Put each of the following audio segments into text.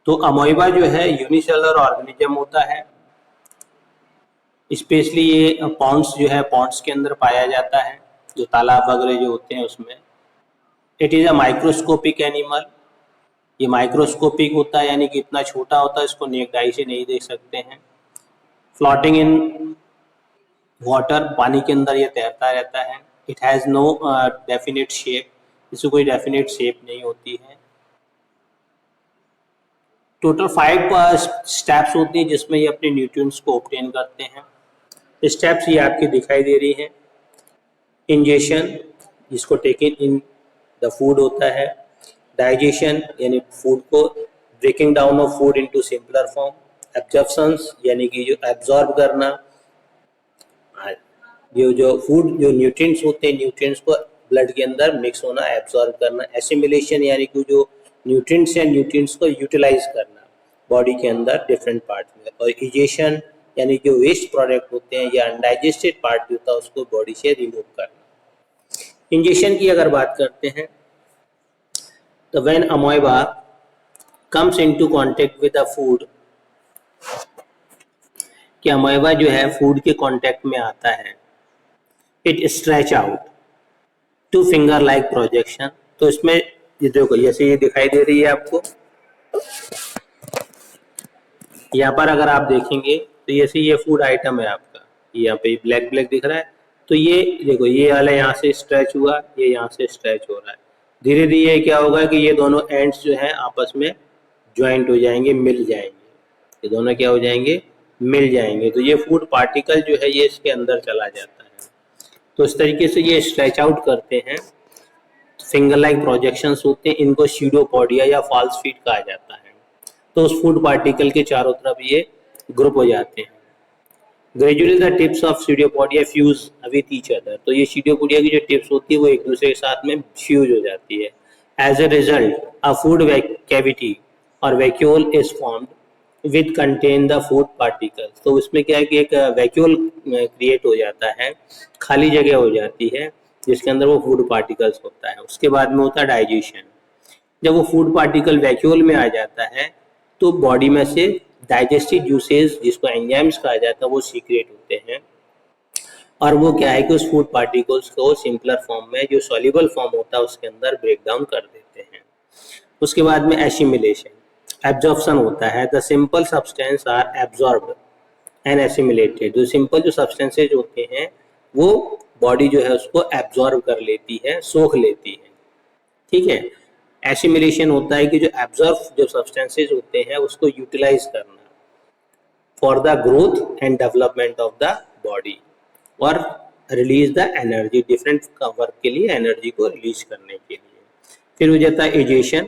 तो अमोइबा जो है यूनिसेलुलर ऑर्गेनिज्म होता है, स्पेशली ये पॉन्ड्स जो है पॉन्ड्स के अंदर पाया जाता है, जो तालाब वगैरह जो होते हैं उसमें। It is a microscopic animal, ये माइक्रोस्कोपिक होता है यानी कि इतना छोटा होता है इसको नेक आई से नहीं देख सकते हैं। फ्लोटिंग इन वाटर, पानी के अंदर ये तैरता रहता है। It has no definite shape, इसको कोई डेफिनेट शेप नहीं होती है। टोटल 5 स्टेप्स होती हैं जिसमें ये अपने न्यूट्रिएंट्स को ऑब्टेन करते हैं। स्टेप्स ये आपकी दिखाई दे रही हैं। इंजेशन, जिसको टेकिंग इन द फूड होता है। डाइजेशन यानी फूड को breaking down of food into simpler form. Absorptions यानी कि जो एब्जॉर्ब करना, जो फूड जो न्यूट्रिएंट्स होते हैं न्यूट्रिएंट्स को ब्लड के अंदर मिक्स होना, एब्जॉर्ब करना। एसिमिलेशन यानी कि जो न्यूट्रिएंट्स हैं न्यूट्रिएंट्स को यूटिलाइज करना बॉडी के अंदर डिफरेंट पार्ट में। और इजेशन यानी जो वेस्ट प्रोडक्ट होते हैं या अनडाइजेस्टेड पार्ट जो होता है उसको बॉडी से रिमूव करना। इंजेशन की अगर बात करते हैं तो when amoeba comes into contact with the food, कि अमोइबा जो है फूड के कांटेक्ट में आता है, it stretch out two finger like projection. तो इसमें ये देखो जैसे ये दिखाई दे रही है आपको, यहाँ पर अगर आप देखेंगे तो जैसे ये फूड आइटम है आपका, यहाँ पे ब्लैक ब्लैक दिख रहा है, तो ये देखो ये वाला यहाँ से स्ट्रेच हुआ, ये यहाँ से स्ट्रेच हो रहा है। धीरे धीरे क्या होगा कि ये दोनों एंड्स जो हैं आपस में ज्वाइंट हो जाएंगे, मिल जाएंगे, ये दोनों क्या हो जाएंगे, मिल जाएंगे। तो ये फूड पार्टिकल जो है ये इसके अंदर चला जाता है। तो इस तरीके से ये स्ट्रेच आउट करते हैं, फिंगर लाइक प्रोजेक्शंस होते हैं, इनको स्यूडोपोडिया या फॉल्स फीट कहा जाता है। तो उस फूड पार्टिकल के चारों तरफ ये ग्रुप हो जाते हैं। Gradually the tips of pseudopodia fuse with each other, तो ये स्यूडोपोडिया की जो टिप्स होती है वो एक दूसरे के साथ में फ्यूज हो जाती है। As a result a food cavity और vacuole is formed with contain the food particles. तो उसमें क्या है कि एक वैक्यूल क्रिएट हो जाता है, खाली जगह हो जाती है जिसके अंदर वो फूड पार्टिकल्स होता है। उसके बाद में होता है डाइजेशन। जब वो फूड पार्टिकल वैक्यूल में आ जाता है तो बॉडी में से डाइजेस्टिव जूसेस जिसको एंजाइम्स कहा जाता है वो सीक्रेट होते हैं, और वो क्या है कि उस फूड पार्टिकल्स को सिंपलर फॉर्म में जो सॉल्युबल फॉर्म होता है उसके अंदर ब्रेक डाउन कर देते हैं। उसके बाद में एसिमिलेशन, एब्जॉर्प्शन होता है। The simple substance are absorbed and assimilated. जो सिंपल जो सब्सटेंसेज होते हैं वो बॉडी जो है उसको एब्जॉर्ब कर लेती है, सोख लेती है, ठीक है। एसिमिलेशन होता है कि जो एब्जॉर्ब जो सब्सटेंसेज होते हैं उसको यूटिलाइज करना for the growth and development of the body, और release the energy, different work के लिए एनर्जी को रिलीज करने के लिए। फिर हो जाता है इजेशन,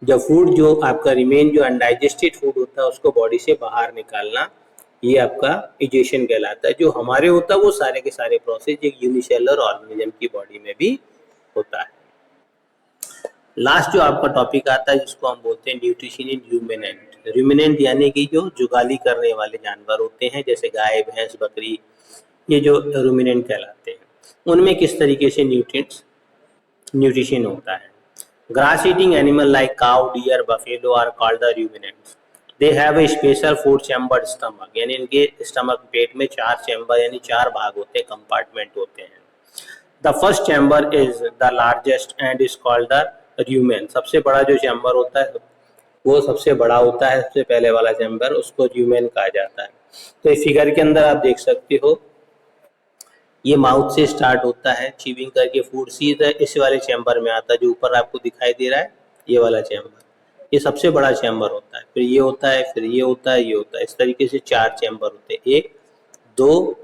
जब फूड जो आपका रिमेन जो अनडाइजेस्टेड फूड होता है उसको बॉडी से बाहर निकालना, ये आपका इजेशन कहलाता है। जो हमारे होता है वो सारे के सारे प्रोसेस एक यूनिसेलुलर ऑर्गेनिज्म की बॉडी में भी होता है। लास्ट जो आपका टॉपिक आता है जिसको हम बोलते हैं न्यूट्रिशन इन रूमिनेंट। रूमिनेंट यानी कि जो जुगाली करने वाले जानवर होते हैं जैसे गाय, भैंस, बकरी, ये जो रूमिनेंट कहलाते हैं, उनमें किस तरीके से न्यूट्रिशन होता है। Grass eating animal like cow, deer, buffalo are called the ruminants. They have a special food chambered stomach, यानी इनके स्टमक पेट में 4 चैम्बर यानी 4 भाग होते हैं, कंपार्टमेंट होते हैं। The first chamber is the largest and is called the rumen. सबसे बड़ा जो चैम्बर होता है वो सबसे बड़ा होता है, सबसे पहले वाला चैम्बर, उसको र्यूमेन कहा जाता है। तो इस फिगर के अंदर आप देख सकते हो ये माउथ से स्टार्ट होता है, चीविंग करके फूड सीधा इस वाले चैम्बर में आता है जो ऊपर आपको दिखाई दे रहा है, ये वाला चैम्बर, ये सबसे बड़ा चैम्बर होता है। फिर ये होता है, फिर ये होता है, ये होता है, इस तरीके से 4 चैम्बर होते हैं, 1, 2,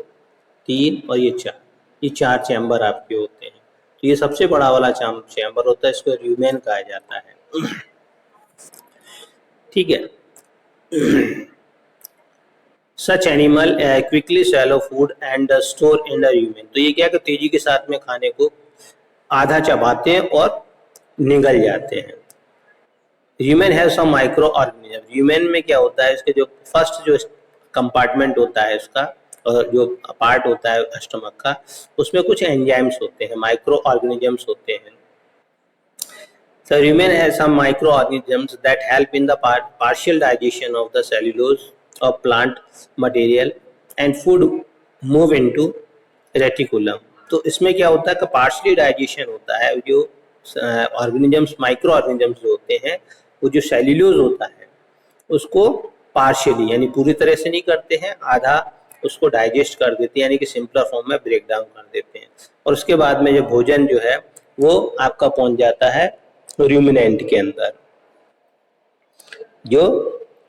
3 और ये 4, ये 4 चैम्बर आपके होते हैं। तो ये सबसे बड़ा वाला चैम्बर होता है, इसको र्यूमेन कहा जाता है, ठीक है। Such animal quickly swallow food and store in the rumen. तो ये क्या कि तेजी के साथ में खाने को आधा चबाते हैं और निगल जाते हैं। Human have some micro organism. Human में क्या होता है, इसके जो फर्स्ट जो कंपार्टमेंट होता है उसका, और जो पार्ट होता है स्टमक का, उसमें कुछ एंजाइम्स होते हैं, माइक्रो ऑर्गेनिजम्स होते हैं। So rumen has some microorganisms that help in the partial digestion of the cellulose of plant material and food move into reticulum. तो इसमें क्या होता है कि पार्शली डाइजेशन होता है, जो ऑर्गेनिजम्स माइक्रो ऑर्गेनिजम्स जो होते हैं वो जो सेल्यूलोज होता है उसको पार्शियली यानी पूरी तरह से नहीं करते हैं, आधा उसको डाइजेस्ट कर देते हैं यानी कि सिंपलर फॉर्म में ब्रेक डाउन कर देते हैं, और उसके बाद में जो भोजन जो है वो आपका पहुंच जाता है रूमिनेंट के अंदर। जो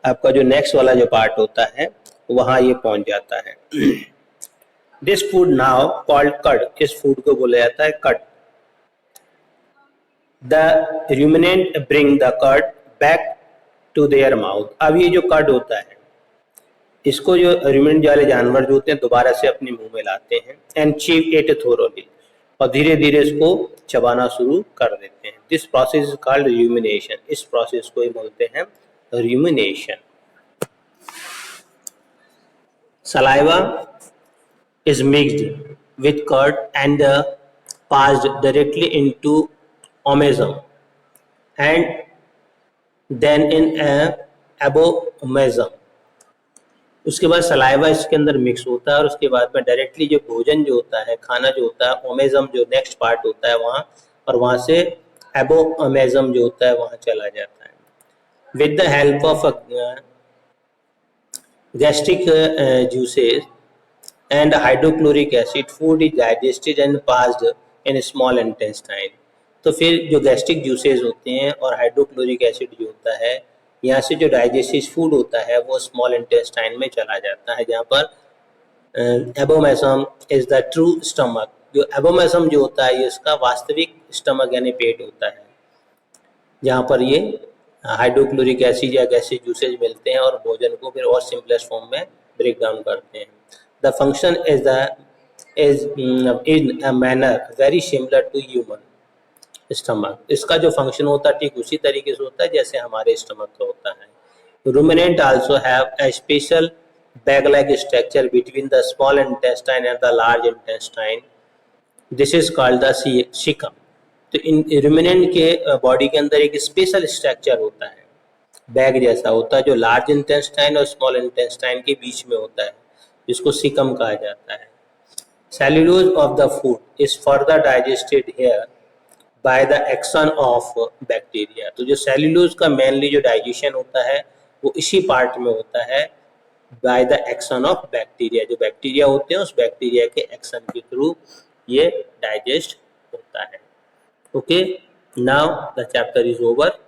आपका जो नेक्स्ट वाला जो पार्ट होता है वहां ये पहुंच जाता है। दिस फूड नाउ कॉल्ड कड, इस फूड को बोला जाता है कड। द रूमिनेंट ब्रिंग द कड बैक टू देयर माउथ। अब ये जो कड होता है इसको जो रूमिनेंट वाले जानवर जो होते हैं दोबारा से अपने मुंह में लाते हैं एंड चीव इट थोरोली, और धीरे धीरे इसको चबाना शुरू कर देते हैं। This process is called rumination, इस प्रोसेस को ही बोलते हैं rumination. Saliva is mixed with curd and passed directly into omesum and then in a abomesum। उसके बाद सलाइवा इसके अंदर मिक्स होता है और उसके बाद में डायरेक्टली जो भोजन जो होता है, खाना जो होता है, ओमेजम जो नेक्स्ट पार्ट होता है वहाँ, और वहाँ से एबोमेजम जो होता है वहाँ चला जाता है। With the help of gastric juices and hydrochloric acid, food is digested and passed in small intestine। तो फिर जो गैस्ट्रिक जूसेस होते हैं और हाइड्रोक्लोरिक एसिड जो होता है यहाँ से जो डाइजेस्टिव फूड होता है वो स्मॉल इंटेस्टाइन में चला जाता है, जहाँ पर abomasum is the true stomach. जो एबोमेसम जो होता है ये इसका वास्तविक स्टमक यानी पेट होता है, जहाँ पर ये हाइड्रोक्लोरिक एसिड या गैस्ट्रिक जूसेज मिलते हैं और भोजन को फिर और सिंपलेस्ट फॉर्म में ब्रेक डाउन करते हैं। The function is in a manner very similar to human stomach। इसका जो फंक्शन होता है ठीक उसी तरीके से होता है जैसे हमारे स्टमक का होता है। Ruminant also have a special bag-like structure between the small intestine and the large intestine। This is called the cecum। तो इन ruminant के बॉडी के अंदर एक स्पेशल स्ट्रक्चर होता है, बैग जैसा होता है, जो लार्ज इंटेस्टाइन और स्मॉल इंटेस्टाइन के बीच में होता है, जिसको सिकम कहा जाता है। Cellulose of the food is further digested here by the action of bacteria. तो जो सेल्यूलोज का मेनली जो डाइजेशन होता है वो इसी पार्ट में होता है by the action of bacteria. जो बैक्टीरिया होते हैं उस बैक्टीरिया के एक्शन के थ्रू ये डाइजेस्ट होता है। Okay, now the chapter is over.